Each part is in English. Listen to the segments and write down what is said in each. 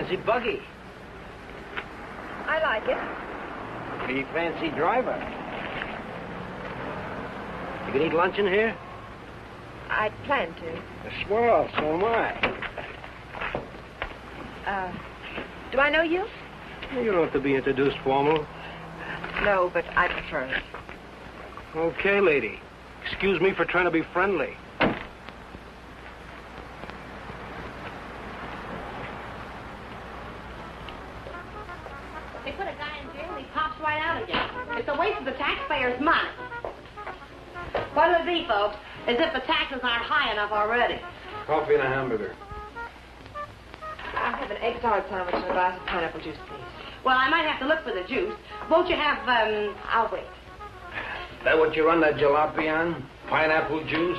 fancy buggy. I like it. Pretty fancy driver. You can eat lunch in here? I plan to. Swell, so am I. Do I know you? You don't have to be introduced formal. No, but I prefer it. Okay, lady. Excuse me for trying to be friendly. They put a guy in jail and he pops right out again. It's a waste of the taxpayers' money. What it'll be, folks, is if the taxes aren't high enough already. Coffee and a hamburger. I'll have an egg salad sandwich and a glass of pineapple juice, please. Well, I might have to look for the juice. Won't you have, I'll wait. Is that what you run that jalopy on? Pineapple juice?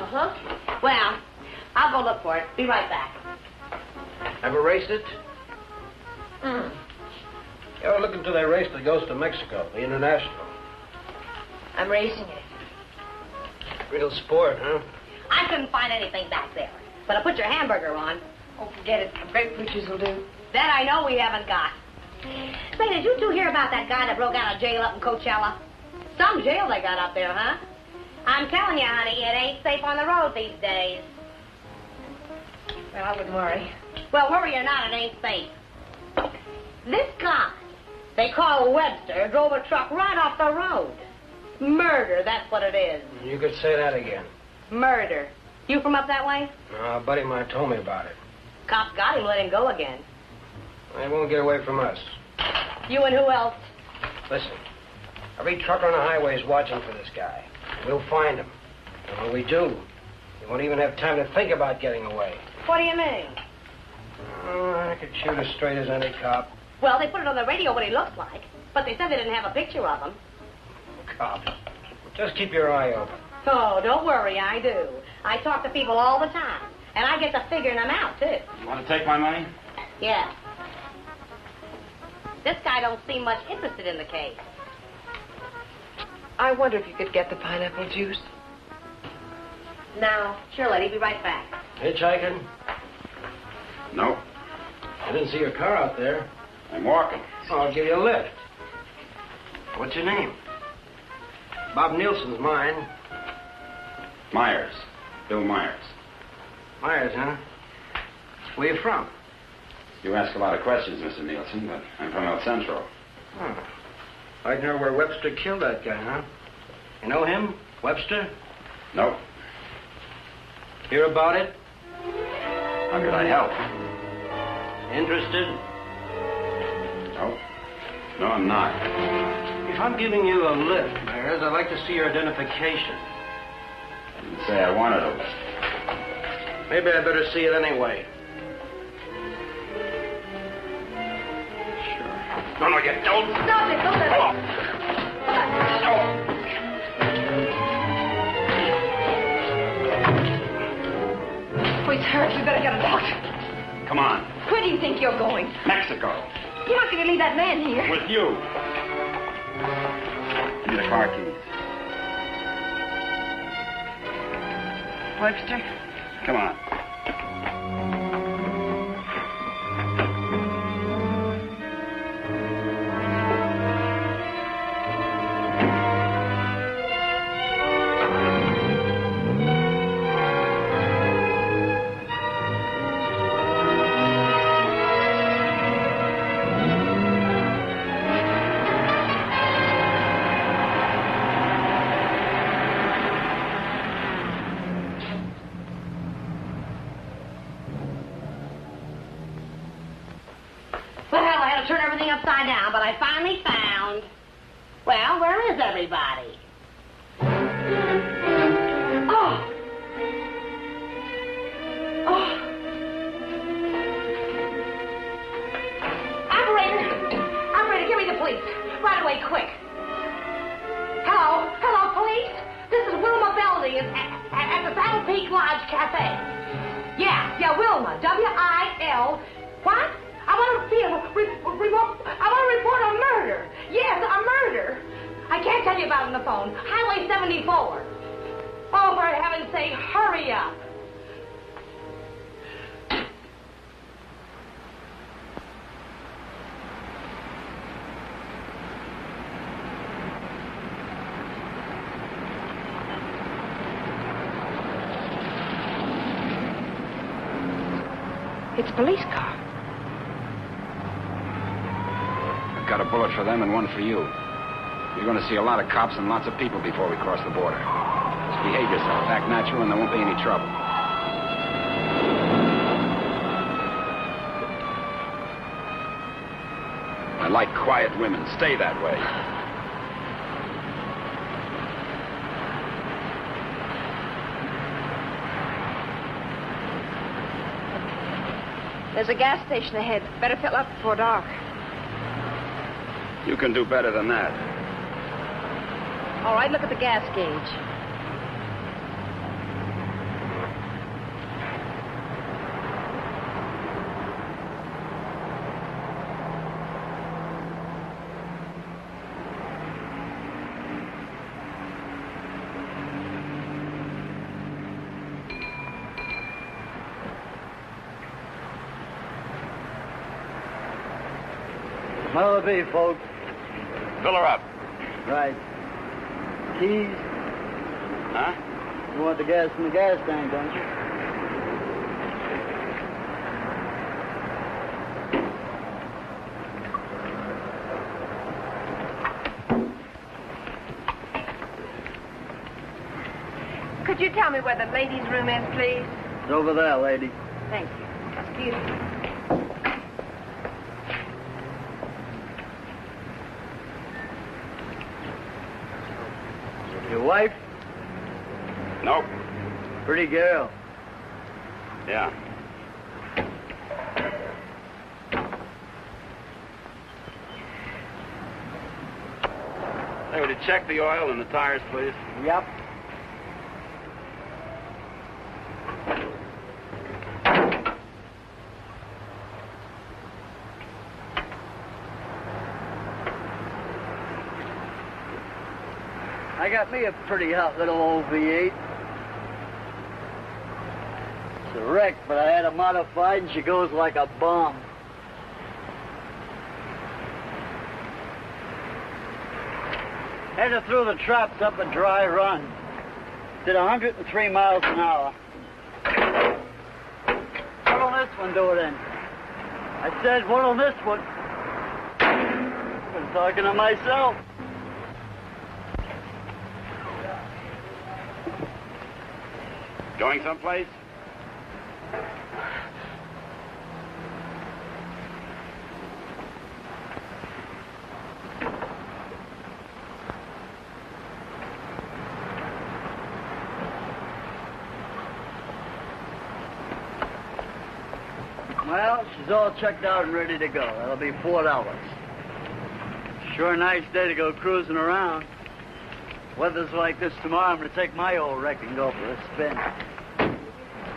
Uh-huh. Well, I'll go look for it. Be right back. Ever raced it? Mm. You ever look into that race that goes to Mexico, the International? I'm racing it. Real sport, huh? I couldn't find anything back there. But I'll put your hamburger on. Oh, forget it. Grapefruit juice will do. That I know we haven't got. Say, did you two hear about that guy that broke out of jail up in Coachella? Some jail they got up there, huh? I'm telling you, honey, it ain't safe on the road these days. Well, I wouldn't worry. Well, worry or not, it ain't safe. This guy, they call Webster, drove a truck right off the road. Murder, that's what it is. You could say that again. Murder. You from up that way? No, a buddy of mine told me about it. Cops got him, let him go again. They won't get away from us. You and who else? Listen, every trucker on the highway is watching for this guy. We'll find him. And when we do, he won't even have time to think about getting away. What do you mean? Oh, I could shoot as straight as any cop. Well, they put it on the radio what he looks like, but they said they didn't have a picture of him. Cop. Just keep your eye open. Oh, don't worry, I do. I talk to people all the time, and I get to figuring them out, too. You want to take my money? Yeah. This guy don't seem much interested in the case. I wonder if you could get the pineapple juice. Now, sure, lady, be right back. Hitchhiking? No. I didn't see your car out there. I'm walking. Oh, I'll give you a lift. What's your name? Bob Nielsen's mine. Myers. Bill Myers. Myers, huh? Where you from? You ask a lot of questions, Mr. Nielsen, but I'm from El Centro. Oh. I'd know where Webster killed that guy, huh? You know him? Webster? Nope. Hear about it? How could I help? Interested? Nope. No, I'm not. If I'm giving you a lift, Myers, I'd like to see your identification. I didn't say I wanted a lift. Maybe I better see it anyway. Sure. No, you don't. Stop it, don't let Oh. Oh, he's hurt. We better get a doctor. Come on. Where do you think you're going? Mexico. You're not going to leave that man here. With you. Give me the car keys. Webster? Come on. Turn everything upside down, but I finally found... Well, where is everybody? Oh! Oh! Operator, give me the police. Right away, quick. Hello? Hello, police? This is Wilma Belding at the Saddle Peak Lodge Cafe. Yeah, Wilma. W-I-L... What? I want to report a murder. Yes, a murder. I can't tell you about it on the phone. Highway 74. Oh, for heaven's sake, hurry up. It's a police car. I've got a bullet for them and one for you. You're going to see a lot of cops and lots of people before we cross the border. Just behave yourself, act natural, and there won't be any trouble. I like quiet women. Stay that way. There's a gas station ahead. Better fill up before dark. You can do better than that. All right, look at the gas gauge. What'll it be, folks? Fill her up. Right. Keys? Huh? You want the gas in the gas tank, don't you? Could you tell me where the ladies' room is, please? It's over there, lady. Thank you. Excuse me. Your wife? Nope. Pretty girl. Yeah. Hey, would you check the oil and the tires, please? Yep. I got me a pretty hot little old V8. It's a wreck, but I had her modified and she goes like a bomb. Had her through the traps up a dry run. Did 103 miles an hour. What'll this one do it in? I said, what'll this one? I've been talking to myself. Going someplace? Well, she's all checked out and ready to go. That'll be $4. Sure a nice day to go cruising around. Weather's like this tomorrow, I'm going to take my old wreck and go for a spin.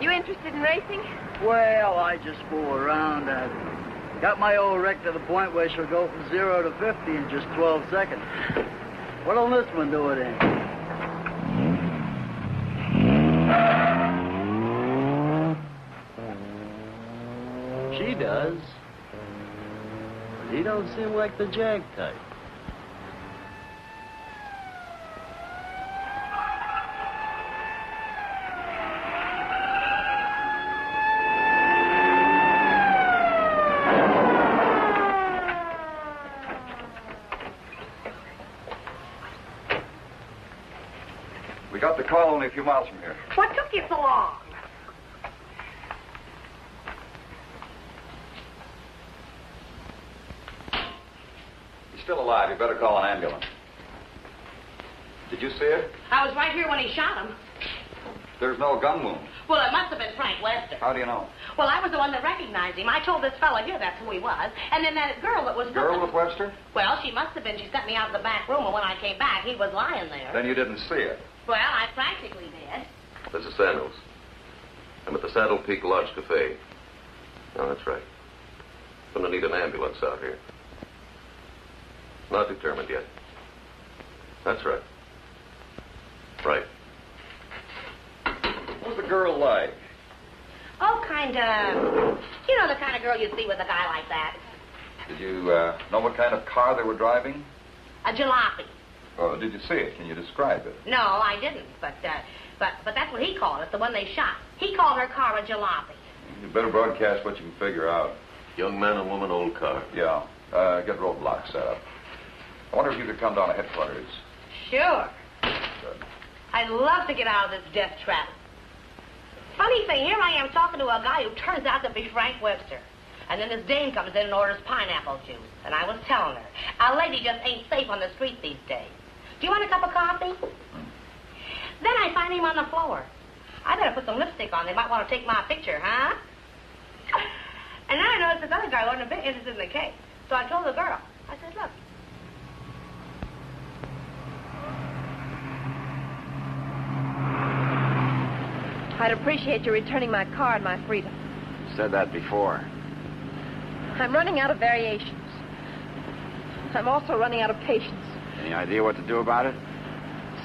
You interested in racing? Well, I just fool around. Got my old wreck to the point where she'll go from 0 to 50 in just 12 seconds. What'll this one do it in? She does. But he don't seem like the jag type. We got the call only a few miles from here. What took you so long? He's still alive. You better call an ambulance. Did you see it? I was right here when he shot him. There's no gun wound. Well, it must have been Frank Webster. How do you know? Well, I was the one that recognized him. I told this fellow here that's who he was. And then that girl that was with Girl him. with Webster? Well, she must have been. She sent me out of the back room, and when I came back, he was lying there. Then you didn't see it. Well, I practically did. This is Samuels. I'm at the Saddle Peak Lodge Cafe. No, that's right. Gonna need an ambulance out here. Not determined yet. That's right. Right. What was the girl like? Oh, kind of... You know the kind of girl you'd see with a guy like that. Did you know what kind of car they were driving? A jalopy. Oh, did you see it? Can you describe it? No, I didn't. But that's what he called it, the one they shot. He called her car a jalopy. You better broadcast what you can figure out. Young man and woman, old car. Yeah. Get roadblocks set up. I wonder if you could come down to headquarters. Sure. Good. I'd love to get out of this death trap. Funny thing, here I am talking to a guy who turns out to be Frank Webster. And then this dame comes in and orders pineapple juice. And I was telling her, a lady just ain't safe on the street these days. Do you want a cup of coffee? Then I find him on the floor. I better put some lipstick on. They might want to take my picture, huh? And then I noticed this other guy wasn't a bit interested in the case. So I told the girl. I said, look. I'd appreciate you returning my car and my freedom. Said that before. I'm running out of variations. I'm also running out of patience. Any idea what to do about it?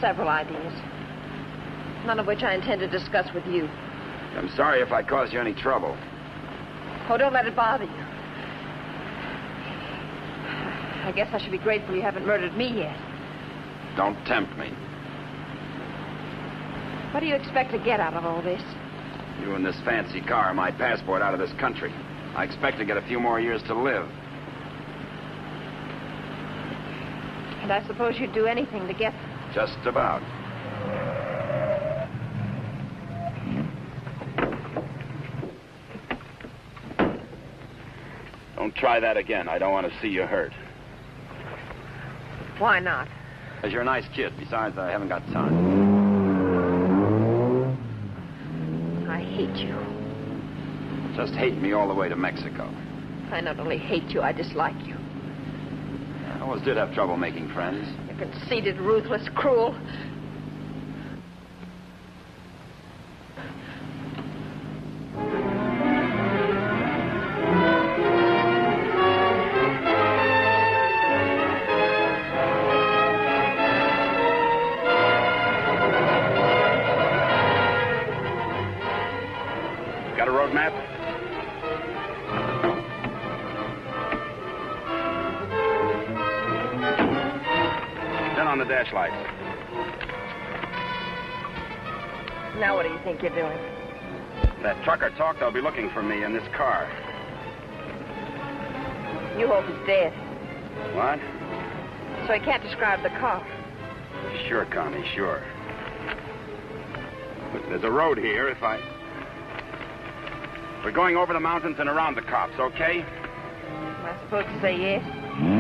Several ideas. None of which I intend to discuss with you. I'm sorry if I caused you any trouble. Oh, don't let it bother you. I guess I should be grateful you haven't murdered me yet. Don't tempt me. What do you expect to get out of all this? You and this fancy car are my passport out of this country. I expect to get a few more years to live. And I suppose you'd do anything to get them. Just about. Don't try that again. I don't want to see you hurt. Why not? Because you're a nice kid. Besides, I haven't got time. I hate you. Just hate me all the way to Mexico. I not only hate you, I dislike you. I always did have trouble making friends. You're conceited, ruthless, cruel. Got a road map? Turn on the dash lights. Now what do you think you're doing? That trucker talked, they'll be looking for me in this car. You hope he's dead. What? So he can't describe the car. Sure, Connie, sure. But there's a road here We're going over the mountains and around the cops, okay? Am I supposed to say yes?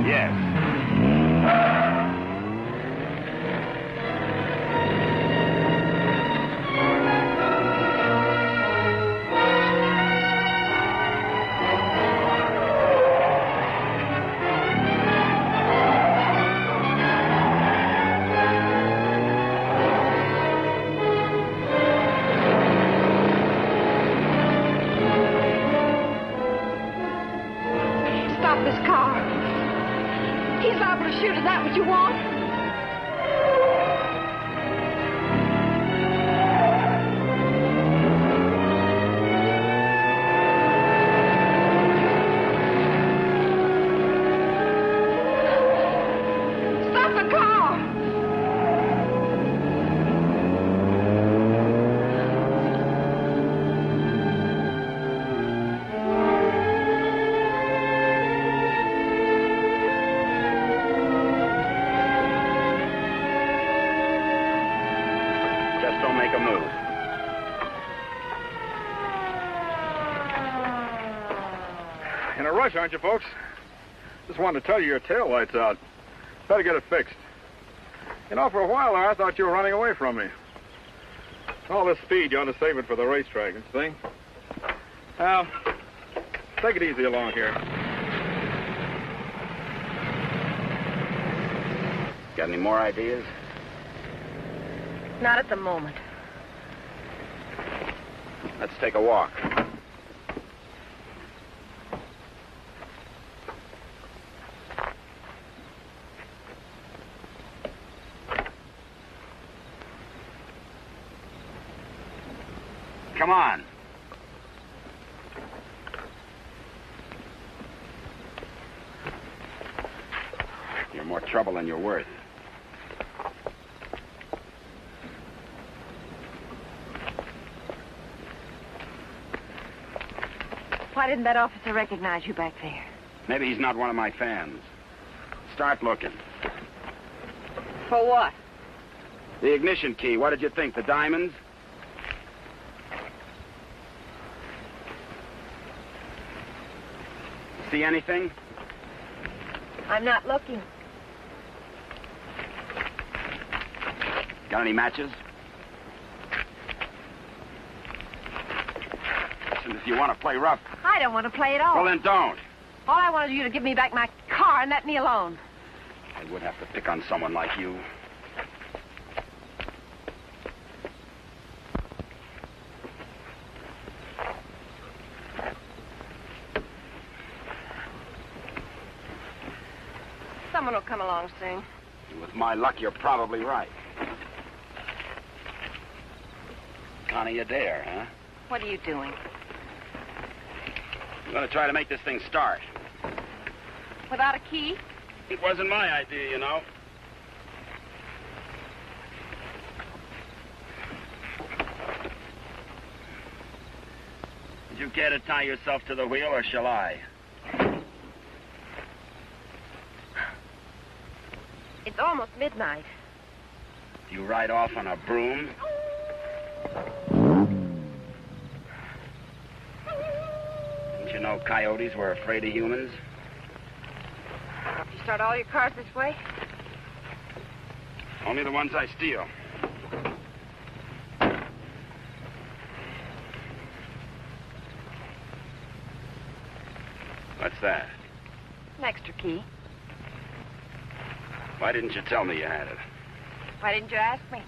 Yes. Stop this car. He's liable to shoot. Is that what you want? Stop the car! Just don't make a move. In a rush, aren't you, folks? Just wanted to tell you your tail light's out. Better get it fixed. You know, for a while there, I thought you were running away from me. All this speed, you ought to save it for the racetrack, you see? Now, take it easy along here. Got any more ideas? Not at the moment. Let's take a walk. Come on. You're more trouble than you're worth. Why didn't that officer recognize you back there? Maybe he's not one of my fans. Start looking. For what? The ignition key, what did you think? The diamonds? See anything? I'm not looking. Got any matches? Listen, if you want to play rough... I don't want to play at all. Well, then don't. All I wanted you to give me back my car and let me alone. I would have to pick on someone like you. Someone will come along soon. With my luck, you're probably right. Connie Adair, huh? What are you doing? I'm going to try to make this thing start. Without a key? It wasn't my idea, you know. Did you care to tie yourself to the wheel, or shall I? It's almost midnight. You ride off on a broom? Didn't you know coyotes were afraid of humans? You start all your cars this way? Only the ones I steal. What's that? An extra key. Why didn't you tell me you had it? Why didn't you ask me?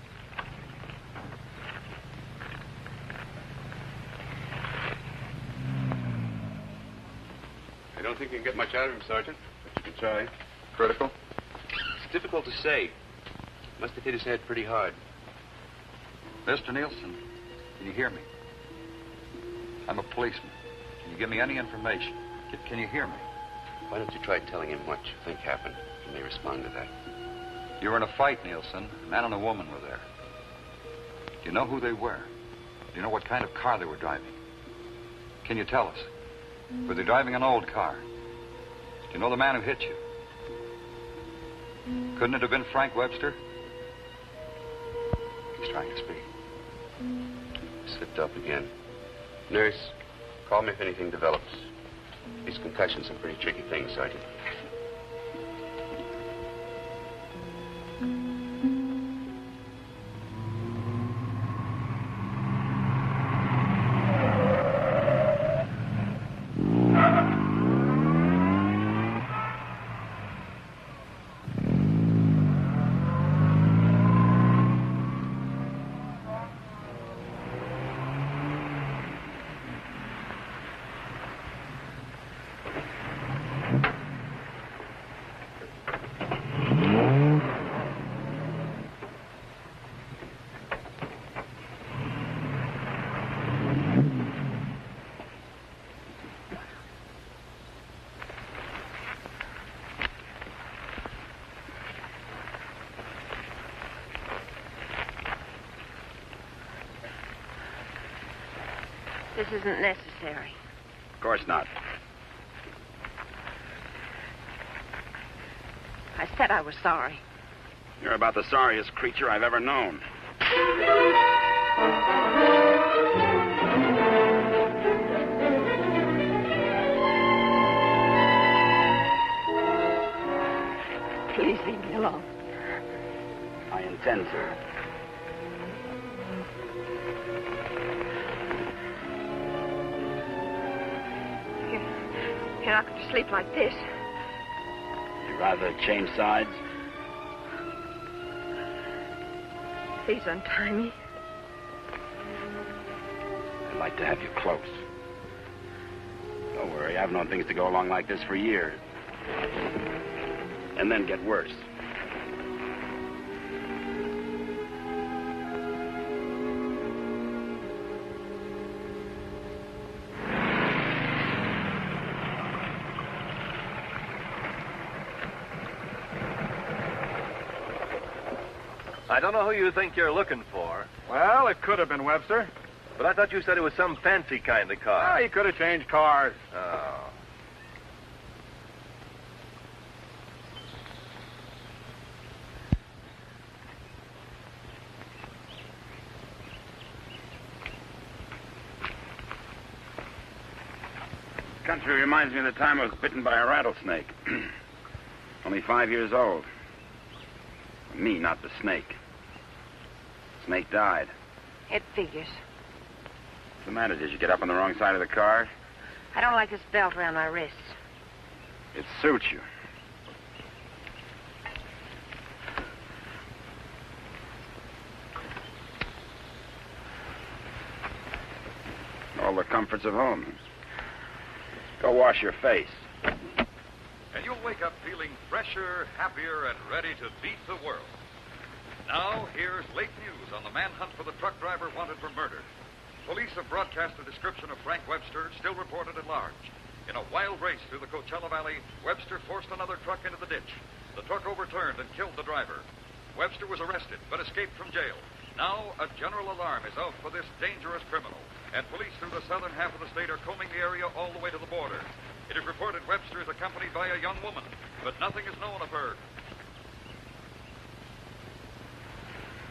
I don't think you can get much out of him, Sergeant, but you can try. Critical? It's difficult to say. Must have hit his head pretty hard. Mr. Nielsen, can you hear me? I'm a policeman. Can you give me any information? Can you hear me? Why don't you try telling him what you think happened? He may respond to that. You were in a fight, Nielsen. A man and a woman were there. Do you know who they were? Do you know what kind of car they were driving? Can you tell us? Were they driving an old car? Do you know the man who hit you? Couldn't it have been Frank Webster? He's trying to speak. He slipped up again. Nurse, call me if anything develops. These concussions are pretty tricky things, Sergeant. This isn't necessary. Of course not. I said I was sorry. You're about the sorriest creature I've ever known. Please leave me alone. I intend to. You're not going to sleep like this. You'd rather change sides? Please untie me. I'd like to have you close. Don't worry, I've known things to go along like this for years. And then get worse. I don't know who you think you're looking for. Well, it could have been Webster. But I thought you said it was some fancy kind of car. Oh, he could have changed cars. Oh. Country reminds me of the time I was bitten by a rattlesnake. Only 5 years old. Me, not the snake. Snake died. It figures. What's the matter? Did you get up on the wrong side of the car? I don't like this belt around my wrists. It suits you. All the comforts of home. Go wash your face. And you'll wake up feeling fresher, happier, and ready to beat the world. Now, here's late news on the manhunt for the truck driver wanted for murder. Police have broadcast a description of Frank Webster, still reported at large. In a wild race through the Coachella Valley, Webster forced another truck into the ditch. The truck overturned and killed the driver. Webster was arrested, but escaped from jail. Now, a general alarm is out for this dangerous criminal, and police through the southern half of the state are combing the area all the way to the border. It is reported Webster is accompanied by a young woman, but nothing is known of her.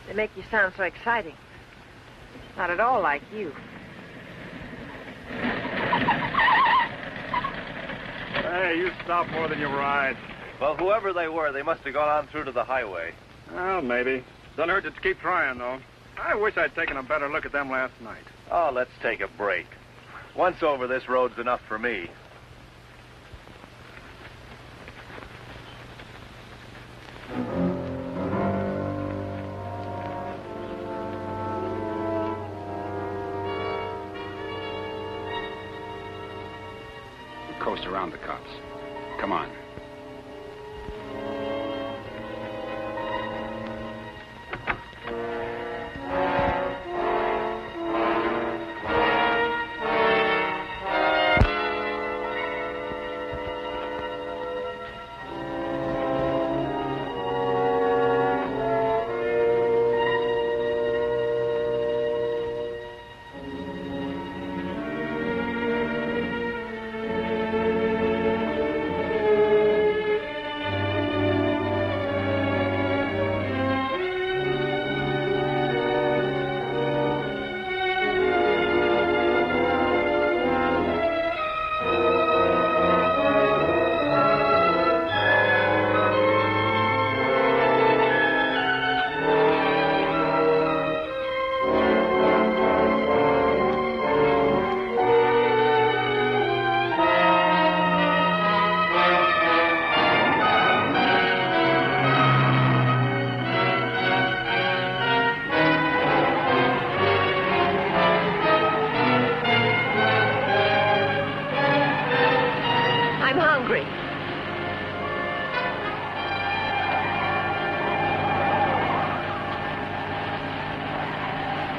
They make you sound so exciting. Not at all like you. Hey, you stop more than you ride. Well, whoever they were, they must have gone on through to the highway. Well, maybe. Doesn't hurt to keep trying, though. I wish I'd taken a better look at them last night. Oh, let's take a break. Once over, this road's enough for me. Coast around the cops. Come on.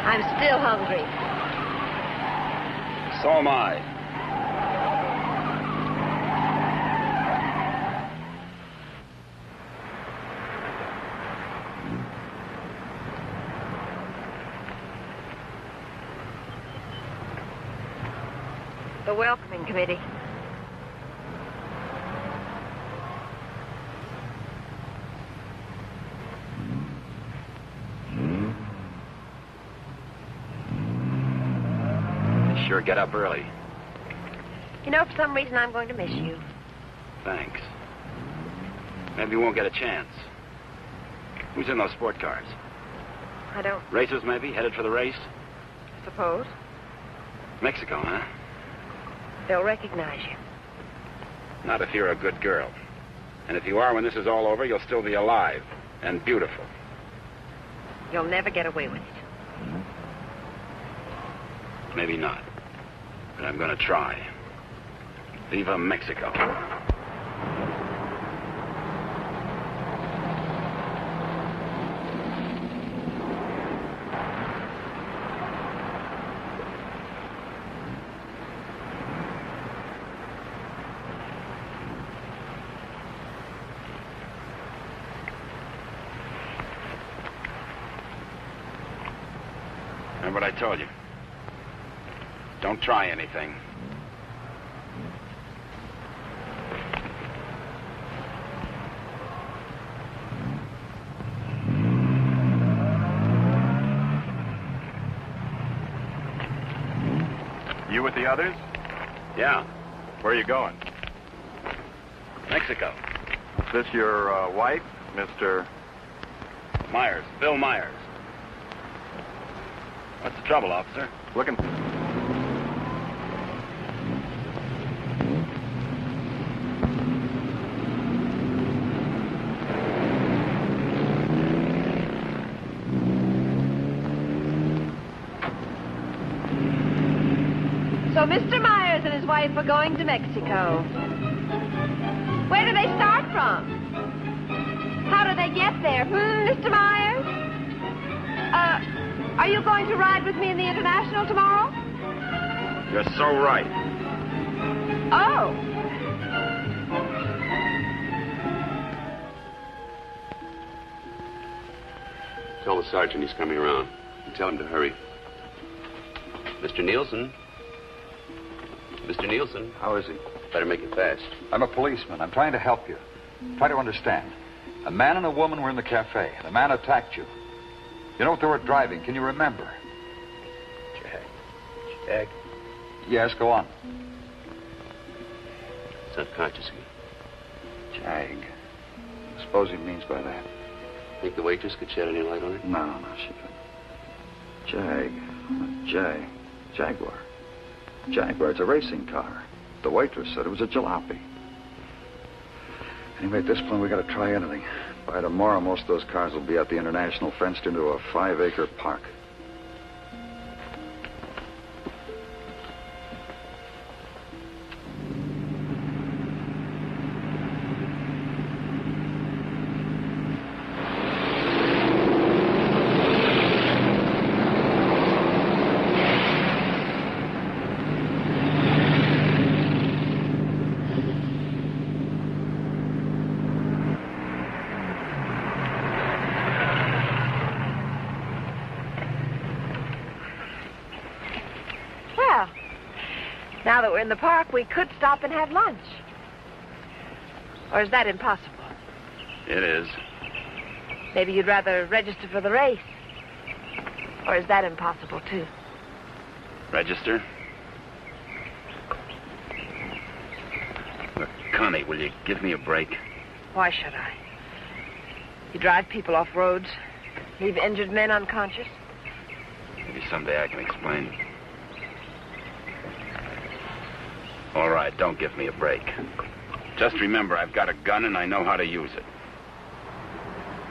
I'm still hungry. So am I. The welcoming committee. Sure get up early. You know, for some reason, I'm going to miss you. Thanks. Maybe you won't get a chance. Who's in those sport cars? I don't Racers, maybe? Headed for the race? suppose. Mexico, huh? They'll recognize you. Not if you're a good girl. And if you are, when this is all over, you'll still be alive and beautiful. You'll never get away with it. Maybe not. But I'm going to try. Viva Mexico. Remember what I told you? Don't try anything. You with the others? Yeah. Where are you going? Mexico. Is this your wife, Mr. Myers. Bill Myers. What's the trouble, officer? Looking... So Mr. Myers and his wife are going to Mexico. Where do they start from? How do they get there, Mr. Myers? Are you going to ride with me in the International tomorrow? You're so right. Oh. Tell the sergeant he's coming around. And tell him to hurry. Mr. Nielsen? Mr. Nielsen? How is he? Better make it fast. I'm a policeman. I'm trying to help you. Try to understand. A man and a woman were in the cafe. The man attacked you. You know what they were driving? Can you remember? Jag. Yes, go on. It's unconscious again. Jag. I suppose he means by that. Think the waitress could shed any light on it? No, she couldn't. Jaguar. Jaguar, it's a racing car. The waitress said it was a jalopy. Anyway, at this point, we got to try anything. By tomorrow, most of those cars will be at the International, fenced into a 5-acre park. Now that we're in the park, we could stop and have lunch. Or is that impossible? It is. Maybe you'd rather register for the race. Or is that impossible, too? Register? Look, Connie, will you give me a break? Why should I? You drive people off roads, leave injured men unconscious. Maybe someday I can explain. All right, don't give me a break. Just remember, I've got a gun and I know how to use it.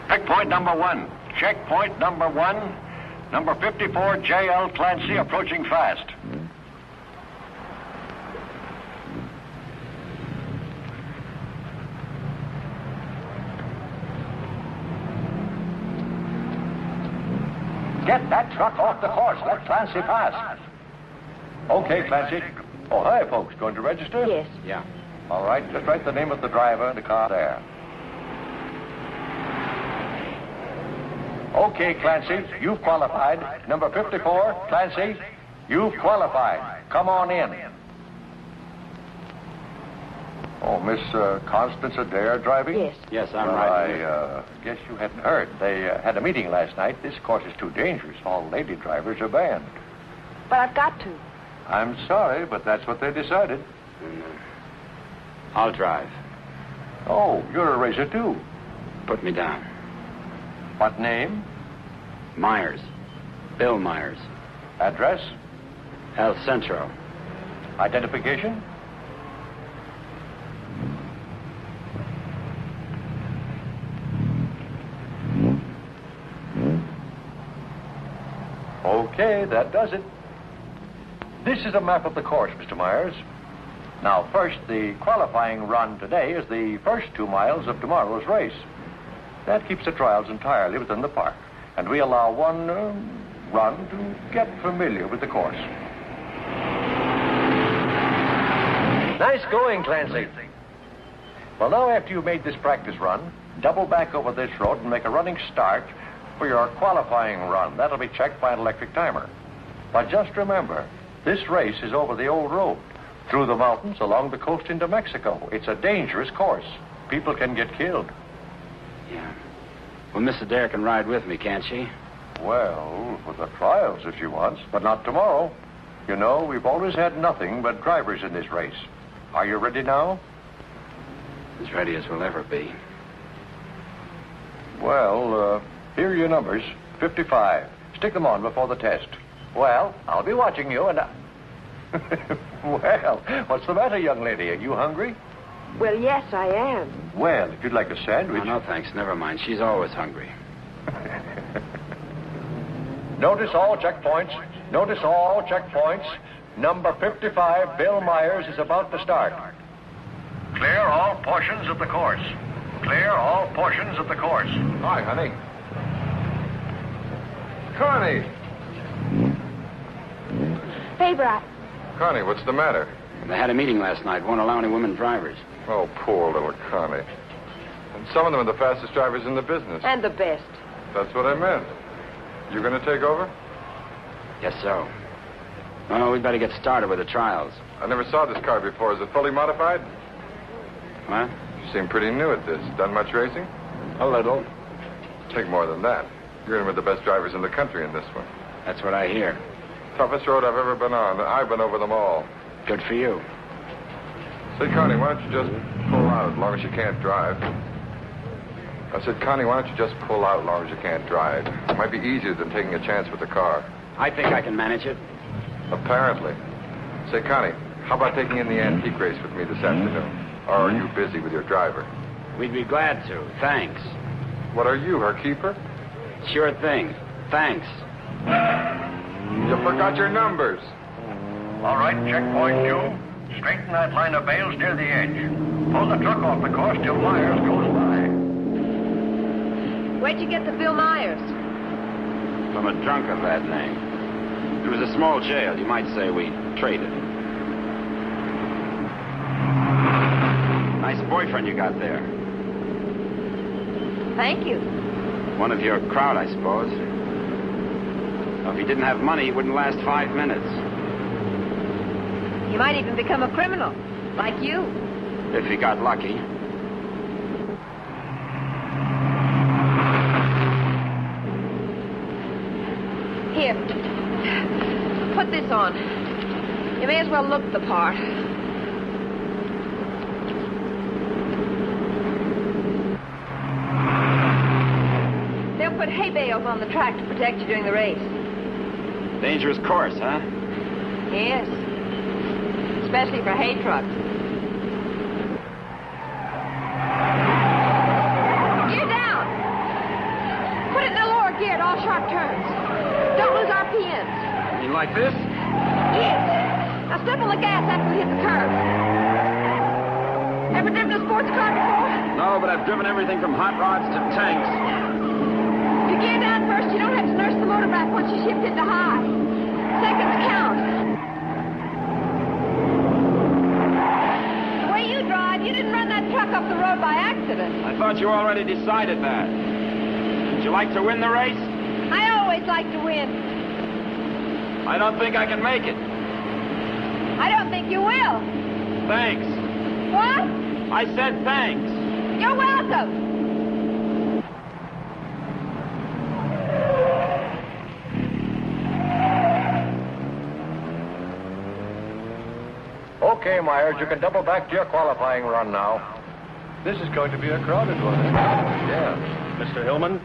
Checkpoint number 1. Checkpoint number 1. Number 54, J.L. Clancy, approaching fast. Get that truck off the course. Let Clancy pass. Okay, Clancy. Oh, hi, folks. Going to register? Yes. Yeah. All right, just write the name of the driver and the car there. Okay, Clancy, you've qualified. Number 54, Clancy, you've qualified. Come on in. Oh, Miss Constance Adair driving? Yes. Yes, I'm right. I guess you hadn't heard. They had a meeting last night. This course is too dangerous. All lady drivers are banned. But I've got to. I'm sorry, but that's what they decided. I'll drive. Oh, you're a racer, too. Put me down. What name? Myers. Bill Myers. Address? El Centro. Identification? Okay, that does it. This is a map of the course, Mr. Myers. Now, first, the qualifying run today is the first 2 miles of tomorrow's race. That keeps the trials entirely within the park. And we allow one run to get familiar with the course. Nice going, Clancy. Well, now after you've made this practice run, double back over this road and make a running start for your qualifying run. That'll be checked by an electric timer. But just remember, This race is over the old road, through the mountains, along the coast into Mexico. It's a dangerous course. People can get killed. Yeah. Well, Miss Adair can ride with me, can't she? Well, for the trials if she wants, but not tomorrow. You know, we've always had nothing but drivers in this race. Are you ready now? As ready as we'll ever be. Well, here are your numbers. 55. Stick them on before the test. Well, I'll be watching you and Well, what's the matter, young lady? Are you hungry? Well, yes, I am. Well, if you'd like a sandwich... Oh, no, thanks. Never mind. She's always hungry. Notice all checkpoints. Notice all checkpoints. Number 55, Bill Myers, is about to start. Clear all portions of the course. Clear all portions of the course. Hi, honey. Connie! Hey, Brad. Connie, what's the matter? They had a meeting last night. Won't allow any women drivers. Oh, poor little Connie. And some of them are the fastest drivers in the business. And the best. That's what I meant. You going to take over? Guess so. Well, we'd better get started with the trials. I never saw this car before. Is it fully modified? What? You seem pretty new at this. Done much racing? A little. Take more than that. You're in with the best drivers in the country in this one. That's what I hear. Toughest road I've ever been on. I've been over them all. Good for you. Say, Connie, why don't you just pull out as long as you can't drive? I said, Connie, why don't you just pull out as long as you can't drive? It might be easier than taking a chance with the car. I think I can manage it. Apparently. Say, Connie, how about taking in the antique race with me this afternoon? Or are you busy with your driver? We'd be glad to. Thanks. What are you, her keeper? Sure thing. Thanks. You forgot your numbers. All right, checkpoint 2. Straighten that line of bales near the edge. Pull the truck off the course till Myers goes by. Where'd you get the Bill Myers? From a drunk of that name. It was a small jail. You might say we traded. Nice boyfriend you got there. Thank you. One of your crowd, I suppose. Well, if he didn't have money, he wouldn't last 5 minutes. He might even become a criminal, like you. If he got lucky. Here. Put this on. You may as well look the part. They'll put hay bales on the track to protect you during the race. Dangerous course, huh? Yes. Especially for hay trucks. Gear down. Put it in the lower gear at all sharp turns. Don't lose RPMs. You like this? Yes. Now step on the gas after we hit the curve. Ever driven a sports car before? No, but I've driven everything from hot rods to tanks. If you gear down first, you don't have to nurse the motor back once you shift into high. Seconds count. The way you drive, you didn't run that truck up the road by accident. I thought you already decided that. Would you like to win the race? I always like to win. I don't think I can make it. I don't think you will. Thanks. What? I said thanks. You're welcome. Okay, Myers, you can double back to your qualifying run now. This is going to be a crowded one. Yes. Mr. Hillman?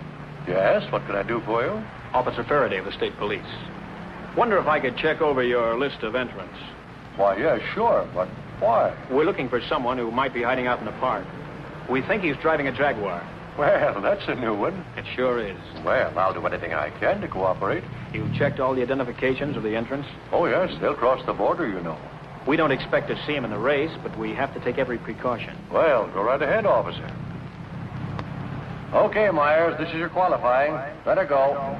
Yes, what can I do for you? Officer Faraday of the State Police. Wonder if I could check over your list of entrants. Why, yeah, sure, but why? We're looking for someone who might be hiding out in the park. We think he's driving a Jaguar. Well, that's a new one. It sure is. Well, I'll do anything I can to cooperate. You've checked all the identifications of the entrants? Oh, yes, they'll cross the border, you know. We don't expect to see him in the race, but we have to take every precaution. Well, go right ahead, officer. Okay, Myers, this is your qualifying. Let her go.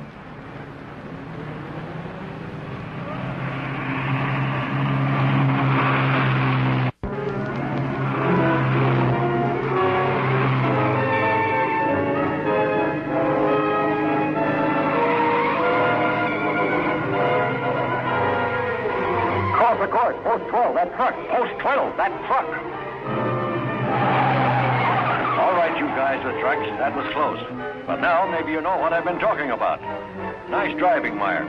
course. Post 12, that truck. Post 12, that truck. All right, you guys with trucks, that was close. But now maybe you know what I've been talking about. Nice driving, Meyer.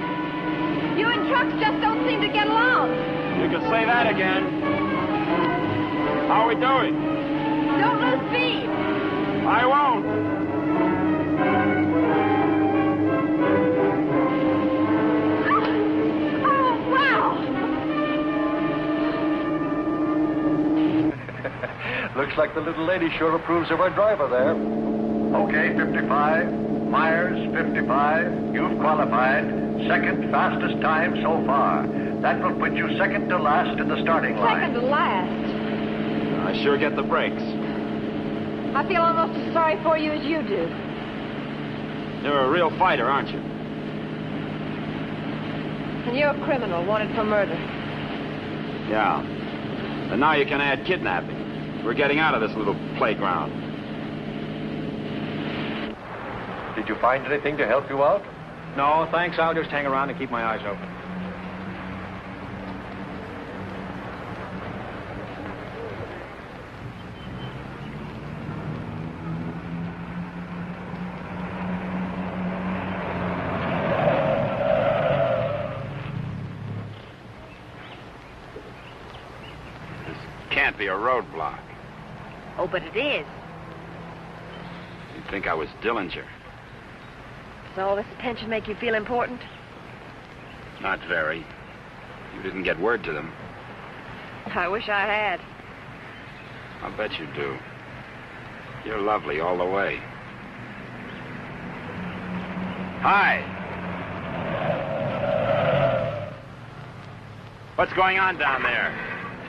You and trucks just don't seem to get along. You can say that again. How are we doing? Don't lose speed. I won't. Oh, wow. Looks like the little lady sure approves of our driver there. Okay, 55. Myers, 55. You've qualified. Second fastest time so far. That will put you second to last in the starting line. Second to last. I sure get the breaks. I feel almost as sorry for you as you do. You're a real fighter, aren't you? And you're a criminal wanted for murder. Yeah. And now you can add kidnapping. We're getting out of this little playground. Did you find anything to help you out? No, thanks. I'll just hang around and keep my eyes open. Can't be a roadblock. Oh, but it is. You'd think I was Dillinger. Does all this attention make you feel important? Not very. You didn't get word to them. I wish I had. I'll bet you do. You're lovely all the way. Hi. What's going on down there?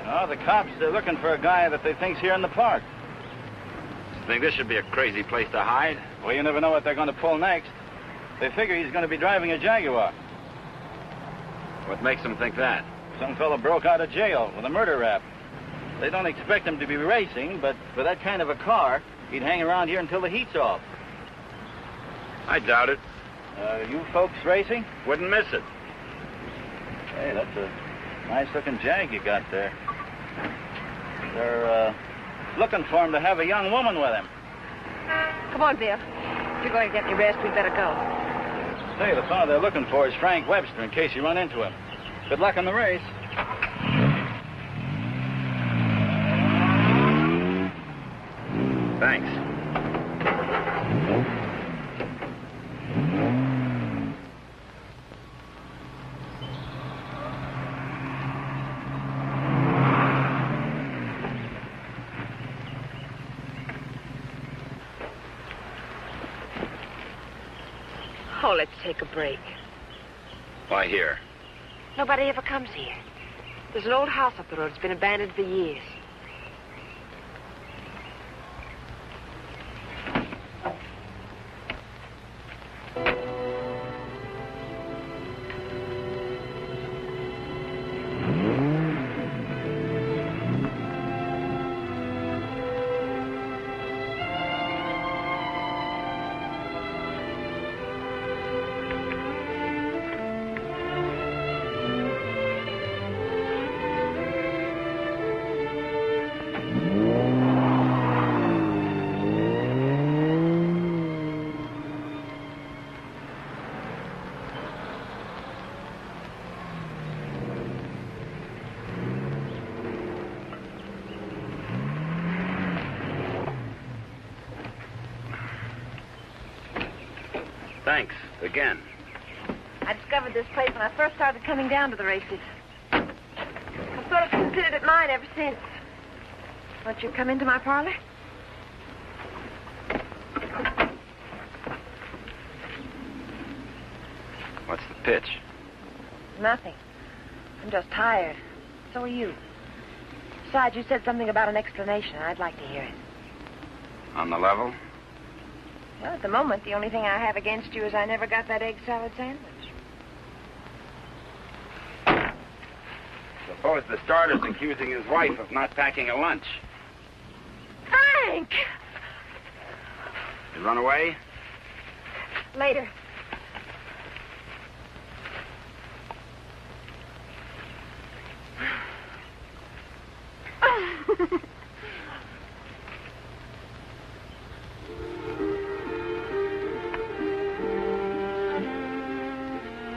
Oh, the cops, they're looking for a guy that they think's here in the park. You think this should be a crazy place to hide? Well, you never know what they're going to pull next. They figure he's going to be driving a Jaguar. What makes them think that? Some fellow broke out of jail with a murder rap. They don't expect him to be racing, but for that kind of a car, he'd hang around here until the heat's off. I doubt it. You folks racing? Wouldn't miss it. Hey, that's a nice-looking Jag you got there. They're looking for him to have a young woman with him. Come on, Bill. If you're going to get any rest, we'd better go. Say, the fellow they're looking for is Frank Webster, in case you run into him. Good luck on the race. Thanks. Oh, let's take a break. Why here? Nobody ever comes here. There's an old house up the road. It's been abandoned for years. Thanks, again. I discovered this place when I first started coming down to the races. I've sort of considered it mine ever since. Won't you come into my parlor? What's the pitch? Nothing. I'm just tired. So are you. Besides, you said something about an explanation. I'd like to hear it. On the level? Well, at the moment, the only thing I have against you is I never got that egg salad sandwich. Suppose the starter's accusing his wife of not packing a lunch. Frank! You run away? Later.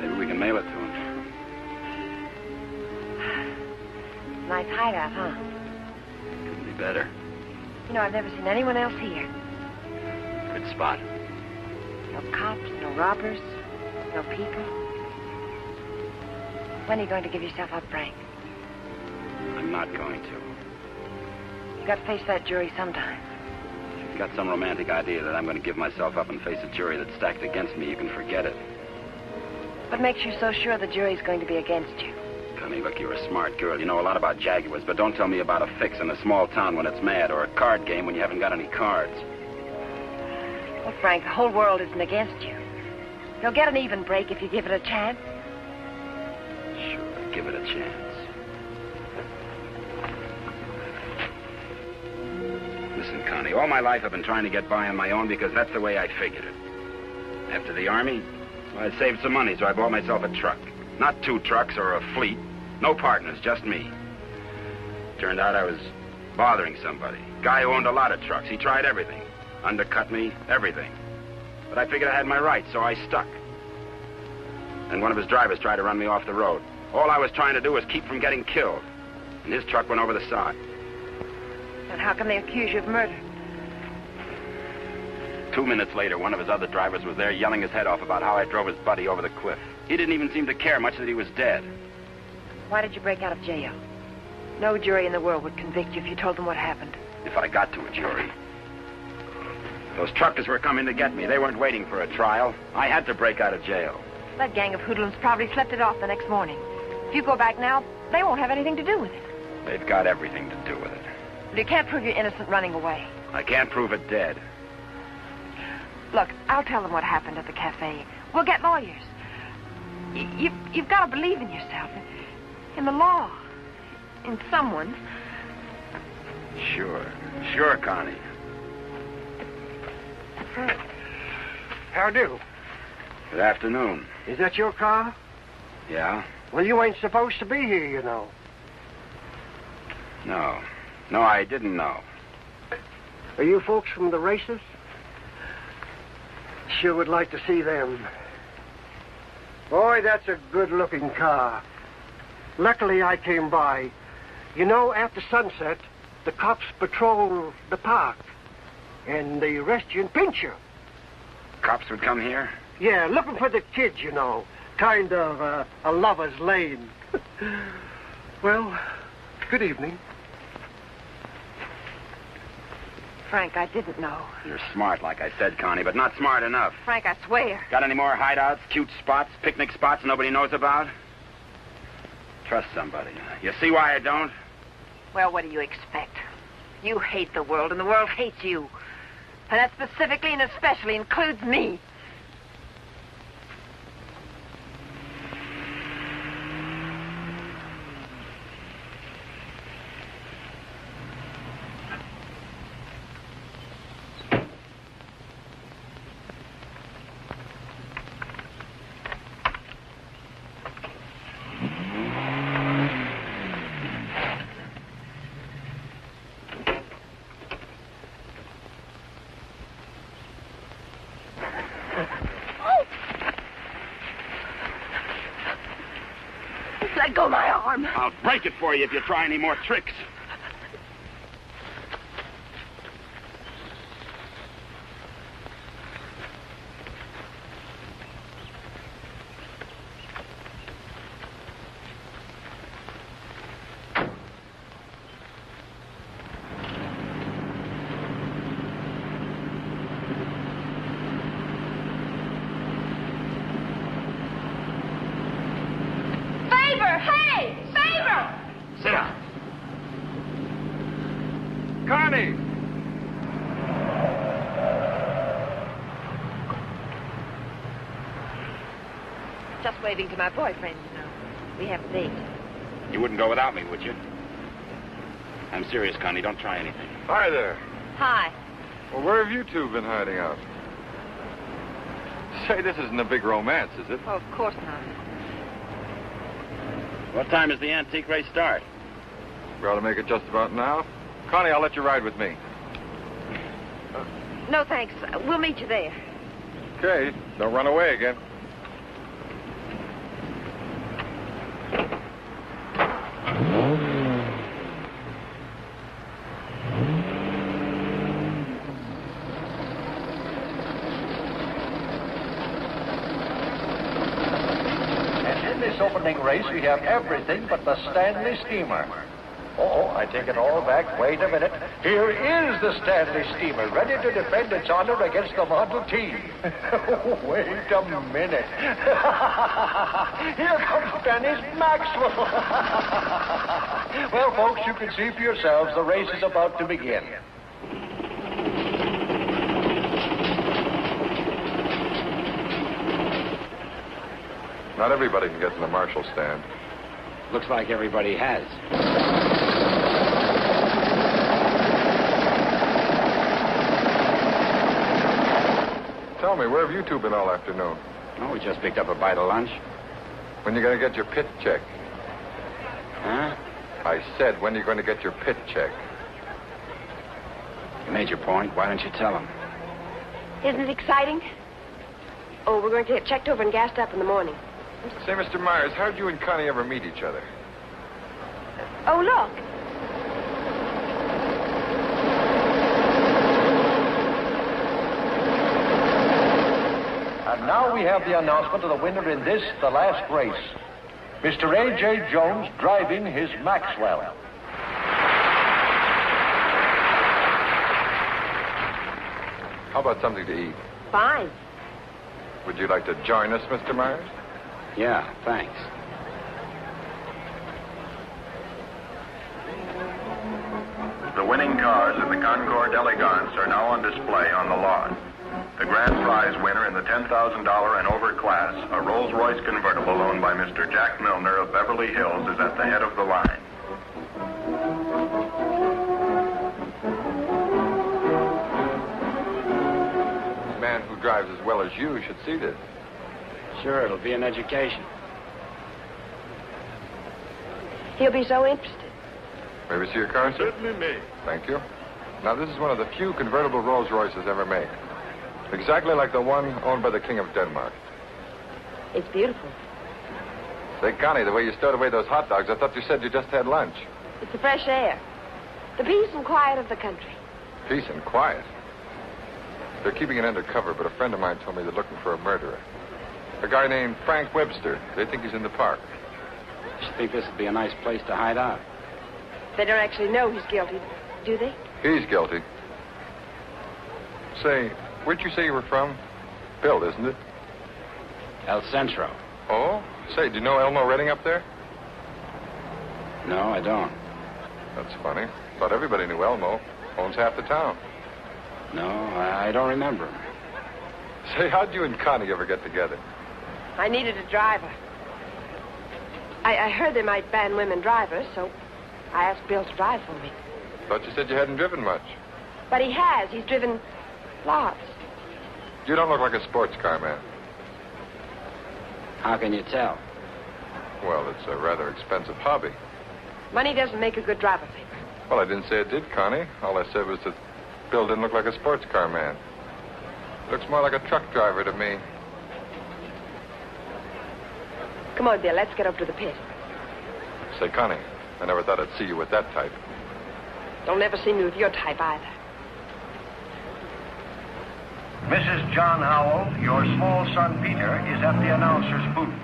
Maybe we can mail it to him. Nice hideout, huh? Couldn't be better. You know, I've never seen anyone else here. Good spot. No cops, no robbers, no people. When are you going to give yourself up, Frank? I'm not going to. You've got to face that jury sometime. If you've got some romantic idea that I'm going to give myself up and face a jury that's stacked against me, you can forget it. What makes you so sure the jury's going to be against you? Connie, look, you're a smart girl. You know a lot about Jaguars, but don't tell me about a fix in a small town when it's mad or a card game when you haven't got any cards. Well, Frank, the whole world isn't against you. You'll get an even break if you give it a chance. Sure, give it a chance. Listen, Connie, all my life I've been trying to get by on my own because that's the way I figured it. After the Army, well, I saved some money, so I bought myself a truck. Not 2 trucks or a fleet. No partners, just me. Turned out I was bothering somebody. Guy who owned a lot of trucks. He tried everything. Undercut me, everything. But I figured I had my rights, so I stuck. And one of his drivers tried to run me off the road. All I was trying to do was keep from getting killed. And his truck went over the side. And how can they accuse you of murder? 2 minutes later, one of his other drivers was there yelling his head off about how I drove his buddy over the cliff. He didn't even seem to care much that he was dead. Why did you break out of jail? No jury in the world would convict you if you told them what happened. If I got to a jury. Those truckers were coming to get me. They weren't waiting for a trial. I had to break out of jail. That gang of hoodlums probably slept it off the next morning. If you go back now, they won't have anything to do with it. They've got everything to do with it. But you can't prove you're innocent running away. I can't prove it dead. Look, I'll tell them what happened at the cafe. We'll get lawyers. You've got to believe in yourself, in the law, in someone. Sure, Connie. How do? Good afternoon. Is that your car? Yeah? Well, you ain't supposed to be here, you know. No, I didn't know. Are you folks from the races? Sure would like to see them. Boy, that's a good-looking car. Luckily, I came by. You know, after sunset, the cops patrol the park. And they arrest you and pinch you. Cops would come here? Yeah, looking for the kids, you know. Kind of a lover's lane. Well, good evening. Frank, I didn't know. You're smart, like I said, Connie, but not smart enough. Frank, I swear. Got any more hideouts, cute spots, picnic spots nobody knows about? Trust somebody. You see why I don't? Well, what do you expect? You hate the world, and the world hates you. And that specifically and especially includes me. Let go my arm. I'll break it for you if you try any more tricks. Sit down. Connie! Just waving to my boyfriend, you know. We have a date. You wouldn't go without me, would you? I'm serious, Connie. Don't try anything. Hi there. Hi. Well, where have you two been hiding out? Say, this isn't a big romance, is it? Oh, of course not. What time does the antique race start? We ought to make it just about now. Connie, I'll let you ride with me. No, thanks. We'll meet you there. Okay. Don't run away again. And in this opening race, we have everything but the Stanley Steamer. Oh, I take it all back. Wait a minute. Here is the Stanley Steamer, ready to defend its honor against the Model T. Wait a minute. Here comes Dennis Maxwell. Well, folks, you can see for yourselves the race is about to begin. Not everybody can get in the marshal stand. Looks like everybody has. Tell me, where have you two been all afternoon? Oh, we just picked up a bite of lunch. When you going to get your pit check? Huh? I said, when are you going to get your pit check? You made your point. Why don't you tell him? Isn't it exciting? Oh, we're going to get checked over and gassed up in the morning. Say, Mr. Myers, how'd you and Connie ever meet each other? Oh, look. And now we have the announcement of the winner in this, the last race. Mr. A.J. Jones driving his Maxwell. How about something to eat? Fine. Would you like to join us, Mr. Myers? Yeah, thanks. The winning cars in the Concord Elegance are now on display on the lawn. The grand prize winner in the $10,000 and over class, a Rolls-Royce convertible owned by Mr. Jack Milner of Beverly Hills, is at the head of the line. A man who drives as well as you should see this. Sure, it'll be an education. He'll be so interested. May we see your car, sir? Certainly may. Thank you. Now, this is one of the few convertible Rolls-Royces ever made. Exactly like the one owned by the King of Denmark. It's beautiful. Say, Connie, the way you stowed away those hot dogs, I thought you said you just had lunch. It's the fresh air. The peace and quiet of the country. Peace and quiet. They're keeping it undercover, but a friend of mine told me they're looking for a murderer. A guy named Frank Webster. They think he's in the park. You think this would be a nice place to hide out? They don't actually know he's guilty, do they? He's guilty. Say, where'd you say you were from? Bill, isn't it? El Centro. Oh? Say, do you know Elmo Redding up there? No, I don't. That's funny. Thought everybody knew Elmo. Owns half the town. No, I don't remember him. Say, how'd you and Connie ever get together? I needed a driver. I heard they might ban women drivers, so I asked Bill to drive for me. Thought you said you hadn't driven much. But he has. He's driven lots. You don't look like a sports car man. How can you tell? Well, it's a rather expensive hobby. Money doesn't make a good driver, Pete. Well, I didn't say it did, Connie. All I said was that Bill didn't look like a sports car man. Looks more like a truck driver to me. Come on, Bill. Let's get up to the pit. Say, Connie, I never thought I'd see you with that type. Don't ever see me with your type either. Mrs. John Howell, your small son Peter is at the announcer's booth.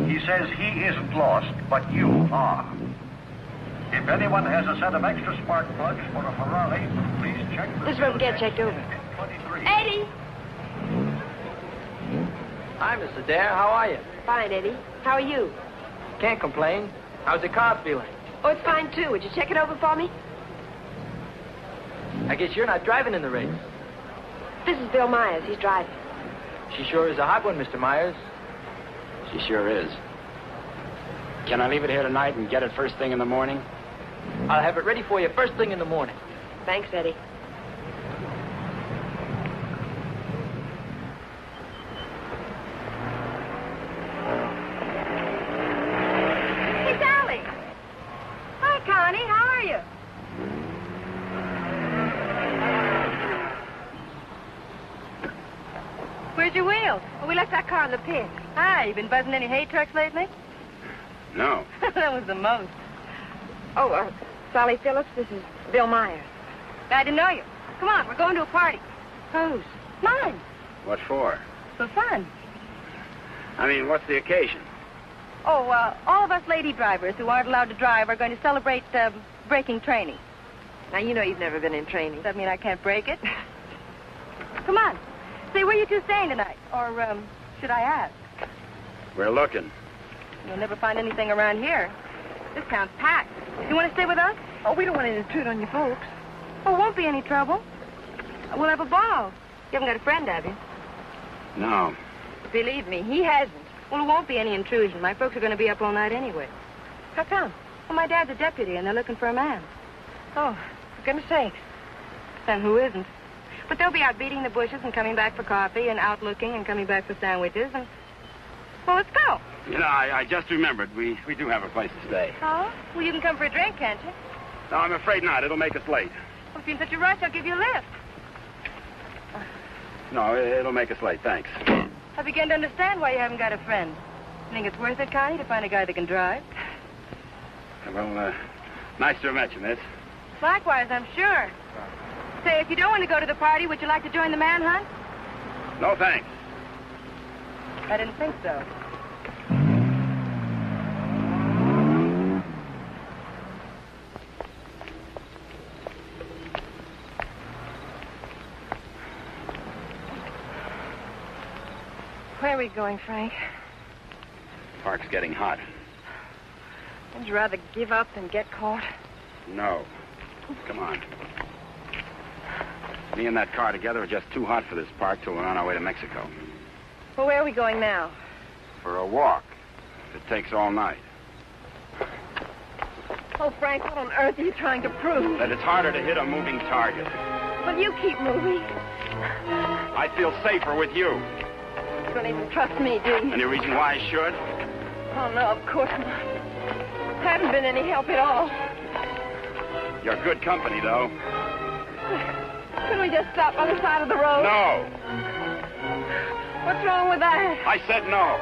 He says he isn't lost, but you are. If anyone has a set of extra spark plugs for a Ferrari, please check the... This room get checked over. Eddie! Hi, Miss Adair. How are you? Fine, Eddie. How are you? Can't complain. How's the car feeling? Oh, it's fine, too. Would you check it over for me? I guess you're not driving in the race. This is Bill Myers. He's driving. She sure is a hot one, Mr. Myers. She sure is. Can I leave it here tonight and get it first thing in the morning? I'll have it ready for you first thing in the morning. Thanks, Eddie. Hey, Sally. Hi, Connie. How are you? we left that car in the pit. Hi, you been buzzing any hay trucks lately? No. That was the most. Oh, Sally Phillips, this is Bill Myers. Glad to know you. Come on, we're going to a party. Whose? Mine. What for? For fun. I mean, what's the occasion? Oh, all of us lady drivers who aren't allowed to drive are going to celebrate braking training. Now, you know you've never been in training. Does that mean I can't break it? Come on. Say, where you two staying tonight? Or, should I ask? We're looking. You'll never find anything around here. This town's packed. You want to stay with us? Oh, we don't want to intrude on you folks. Oh, won't be any trouble. We'll have a ball. You haven't got a friend, have you? No. Believe me, he hasn't. Well, it won't be any intrusion. My folks are going to be up all night anyway. How come? Well, my dad's a deputy, and they're looking for a man. Oh, for goodness sakes. Then who isn't? But they'll be out beating the bushes and coming back for coffee and out looking and coming back for sandwiches and... Well, let's go. You know, I just remembered. We do have a place to stay. Oh? Well, you can come for a drink, can't you? No, I'm afraid not. It'll make us late. Well, if you're in such a rush, I'll give you a lift. No, it'll make us late. Thanks. I begin to understand why you haven't got a friend. You think it's worth it, Connie, to find a guy that can drive? Well, nice to have met you, miss. Likewise, I'm sure. Say, if you don't want to go to the party, would you like to join the manhunt? No, thanks. I didn't think so. Where are we going, Frank? Park's getting hot. Would you rather give up than get caught? No. Come on. Me and that car together are just too hot for this park till we're on our way to Mexico. Well, where are we going now? For a walk. It takes all night. Oh, Frank, what on earth are you trying to prove? That it's harder to hit a moving target. Well, you keep moving. I feel safer with you. You don't even trust me, do you? Any reason why I should? Oh, no, of course not. I haven't been any help at all. You're good company, though. Couldn't we just stop on the side of the road? No. What's wrong with that? I said no.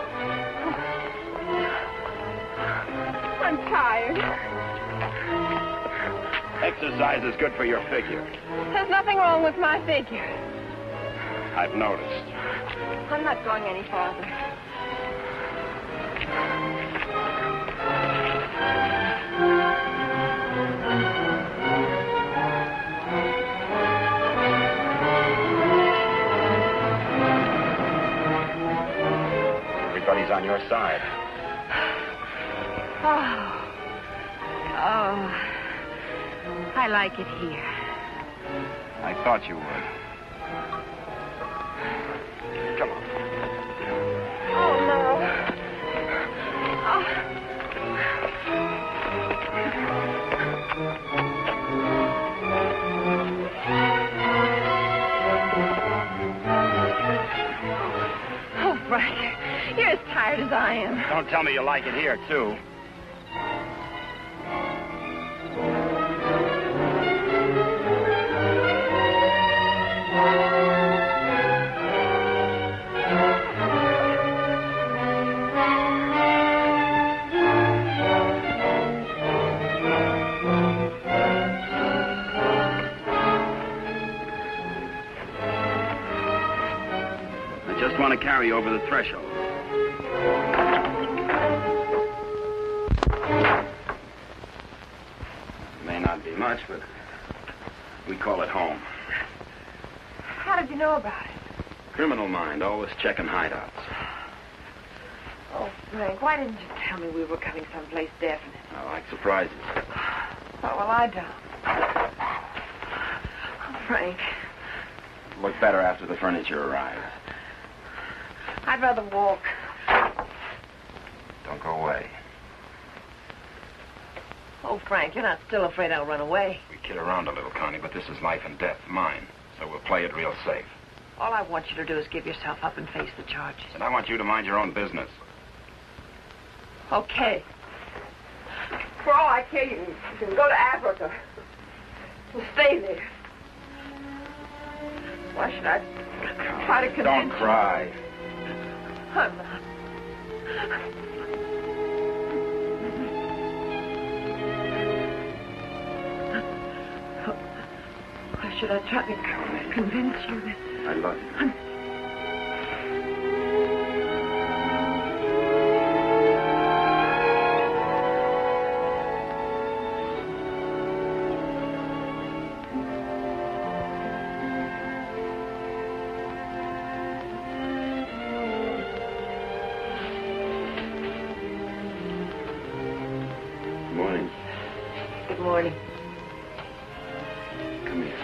I'm tired. Exercise is good for your figure. There's nothing wrong with my figure. I've noticed. I'm not going any farther. Everybody's on your side. Oh, I like it here. I thought you would. Come on. Oh, no. Oh, Frank, you're as tired as I am. Don't tell me you like it here, too. I just want to carry you over the threshold. May not be much, but we call it home. How did you know about it? Criminal mind, always checking hideouts. Oh, Frank, why didn't you tell me we were coming someplace definite? I like surprises. Oh, well, I don't. Oh, Frank, Look better after the furniture arrives. I'd rather walk. Don't go away. Oh, Frank, you're not still afraid I'll run away. We kid around a little, Connie, but this is life and death, mine. So we'll play it real safe. All I want you to do is give yourself up and face the charges. And I want you to mind your own business. Okay. For all I care, you can go to Africa. And stay there. Why should I try to convince Don't cry. I'm not. Why should I try to convince you that... I love you. Good morning. Come here.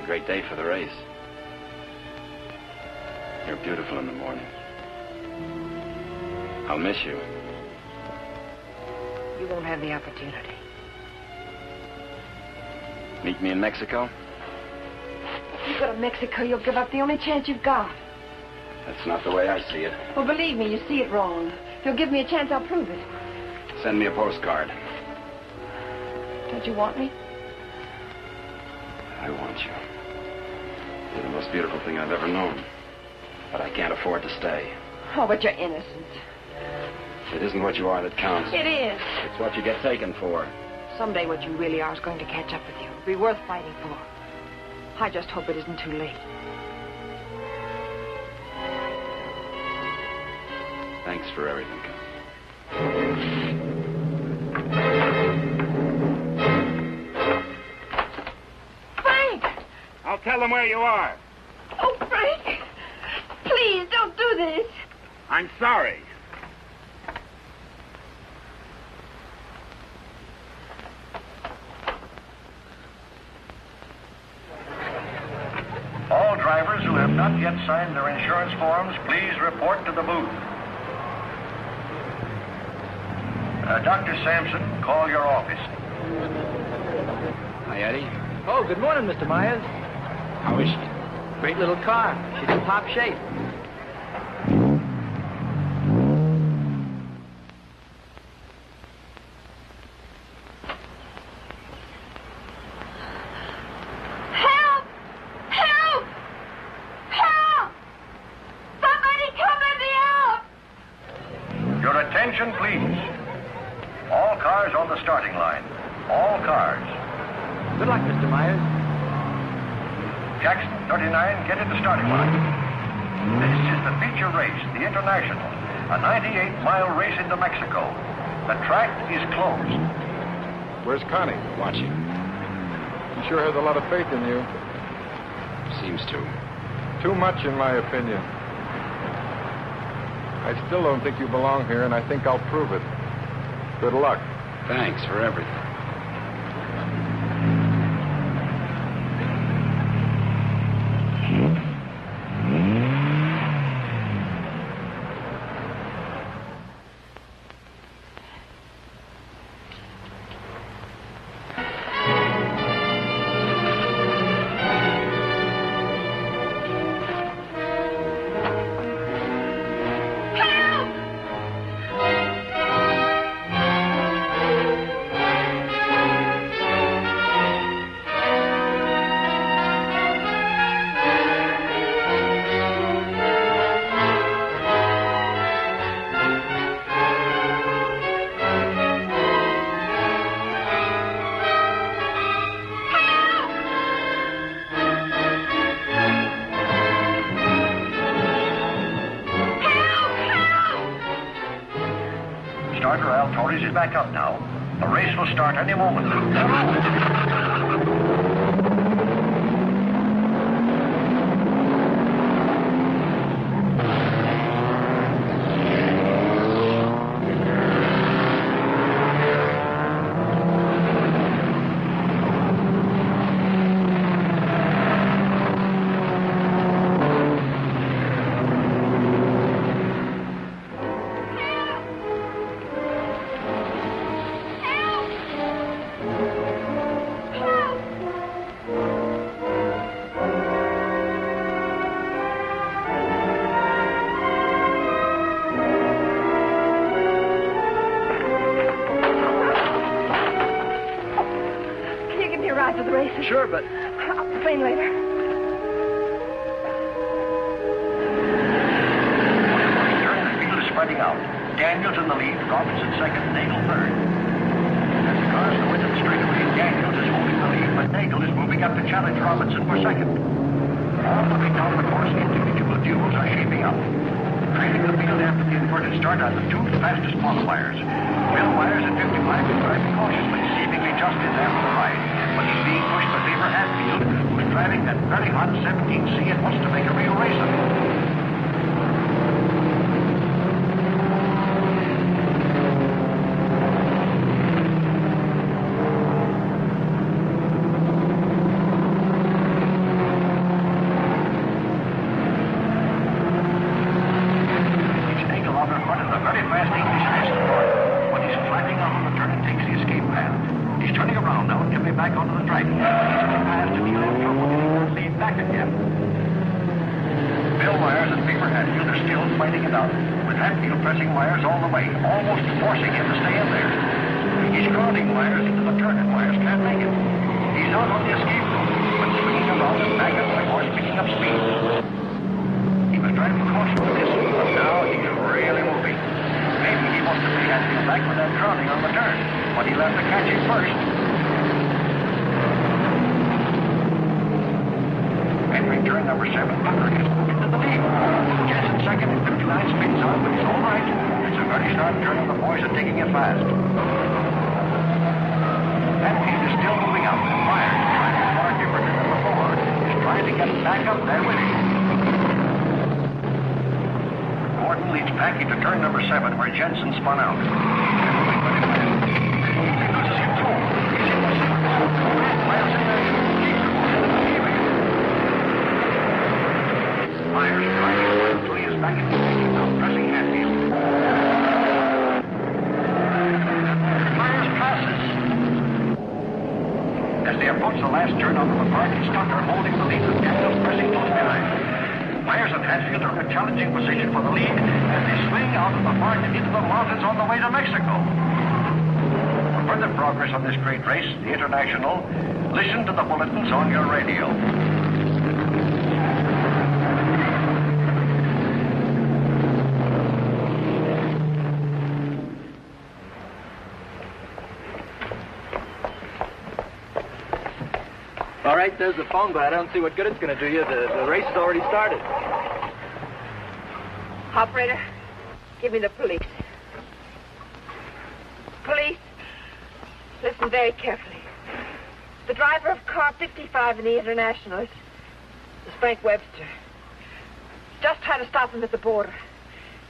Great day for the race. You're beautiful in the morning. I'll miss you. You won't have the opportunity. Meet me in Mexico? You go to Mexico, you'll give up the only chance you've got. That's not the way I see it. Well, believe me, you see it wrong. If you'll give me a chance, I'll prove it. Send me a postcard. Don't you want me? I want you. You're the most beautiful thing I've ever known. But I can't afford to stay. Oh, but you're innocent. It isn't what you are that counts. It is. It's what you get taken for. Someday what you really are is going to catch up with you. It'll be worth fighting for. I just hope it isn't too late. Thanks for everything. Frank! I'll tell them where you are. Oh, Frank! Please, don't do this. I'm sorry. All drivers who have not yet signed their insurance forms, please report to the booth. Dr. Sampson, call your office. Hi, Eddie. Oh, good morning, Mr. Myers. How is she? Great little car. She's in top shape. Help! Help! Help! Somebody come let me out! Your attention, please. All cars on the starting line. All cars. Good luck, Mr. Myers. Jackson, 39, get in the starting line. This is the feature race, the International, a 98-mile race into Mexico. The track is closed. Where's Connie? Watching. She sure has a lot of faith in you. Seems to. Too much, in my opinion. I still don't think you belong here, and I think I'll prove it. Good luck. Thanks for everything. Starter Al Torres is back up now. The race will start any moment. Help! to the races? Sure, but... I'll complain later. The field is spreading out. Daniels in the lead, Robinson second, Nagel third. As the cars go into the straightaway, Daniels is holding the lead, but Nagel is moving up to challenge Robinson for second. All looking down the course, individual duels are shaping up. Trailing the field after the inverted start are the two fastest qualifiers. Bill Myers at 55 is driving cautiously, seemingly just in after the ride. But he's being pushed by Beaver Hatfield, who's driving that very hot 17C and wants to make a real race of it. On this great race, the International, listen to the bulletins on your radio. All right, there's the phone, but I don't see what good it's going to do you. The race has already started. Operator, give me the police. Police. Listen very carefully. The driver of car 55 in the International is Frank Webster. Just tried to stop him at the border.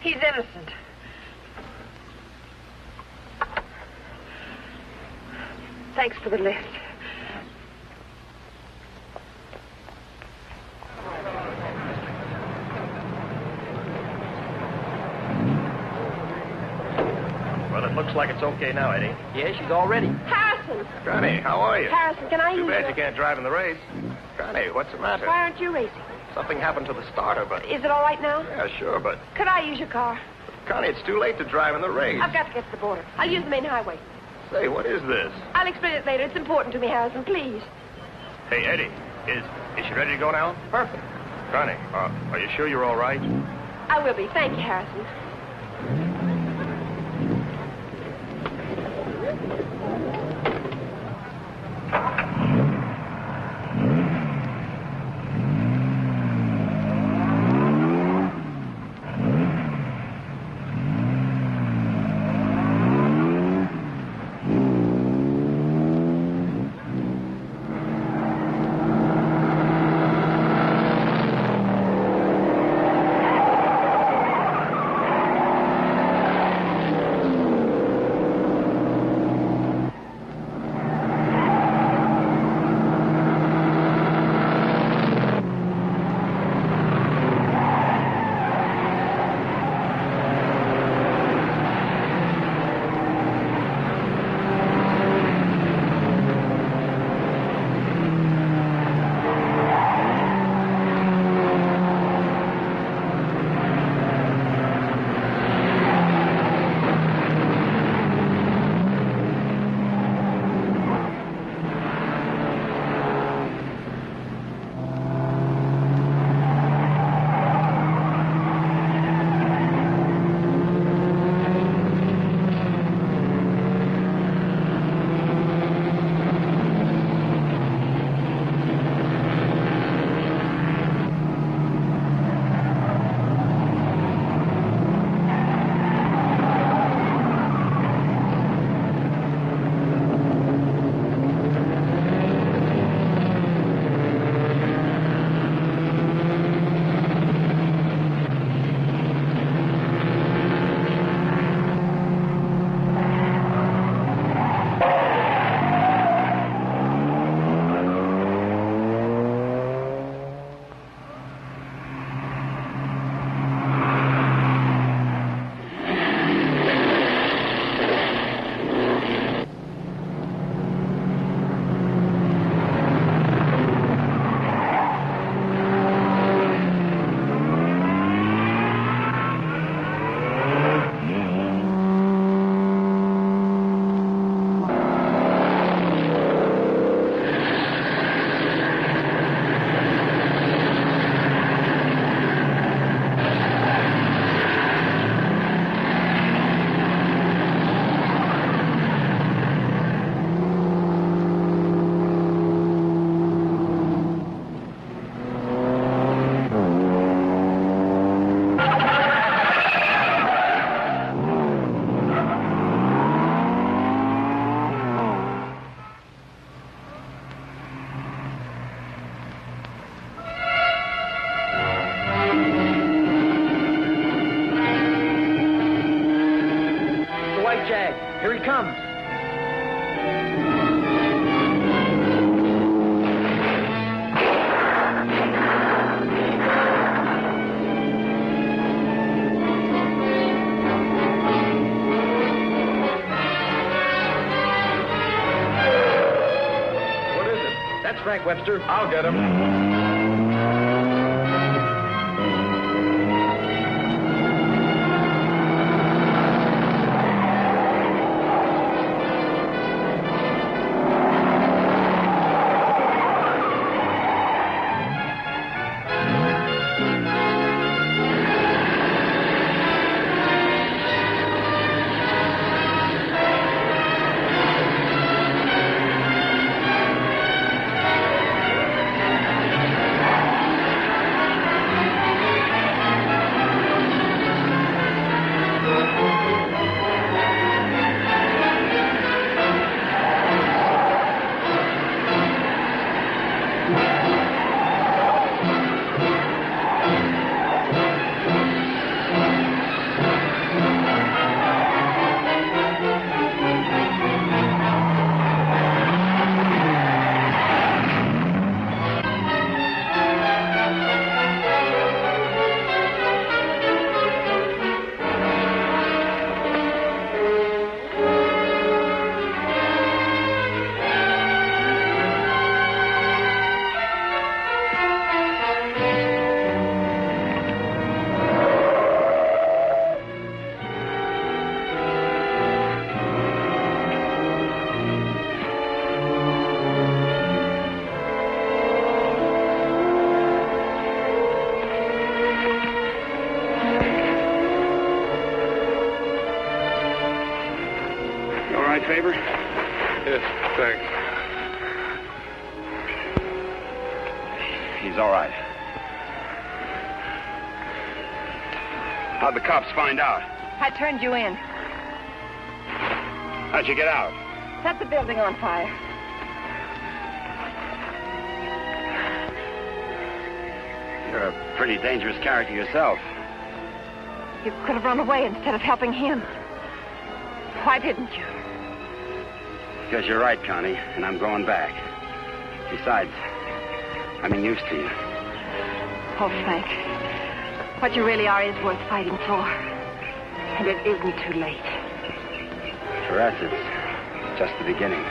He's innocent. Thanks for the lift. Well, it looks like it's okay now, Eddie. Yeah, she's all ready. Harrison! Connie, how are you? Harrison, can I use Too bad your... you can't drive in the race. Connie, what's the matter? Why aren't you racing? Something happened to the starter, but... Is it all right now? Yeah, sure, but... Could I use your car? Connie, it's too late to drive in the race. I've got to get to the border. I'll use the main highway. Say, what is this? I'll explain it later. It's important to me, Harrison. Please. Hey, Eddie, is she ready to go now? Perfect. Connie, are you sure you're all right? I will be. Thank you, Harrison. That's Frank Webster. I'll get him. Favor? Yes, thanks. He's all right. How'd the cops find out? I turned you in. How'd you get out? Set the building on fire. You're a pretty dangerous character yourself. You could have run away instead of helping him. Why didn't you? Because you're right, Connie, and I'm going back. Besides, I'm used to you. Oh, Frank, what you really are is worth fighting for. And it isn't too late. For us, it's just the beginning.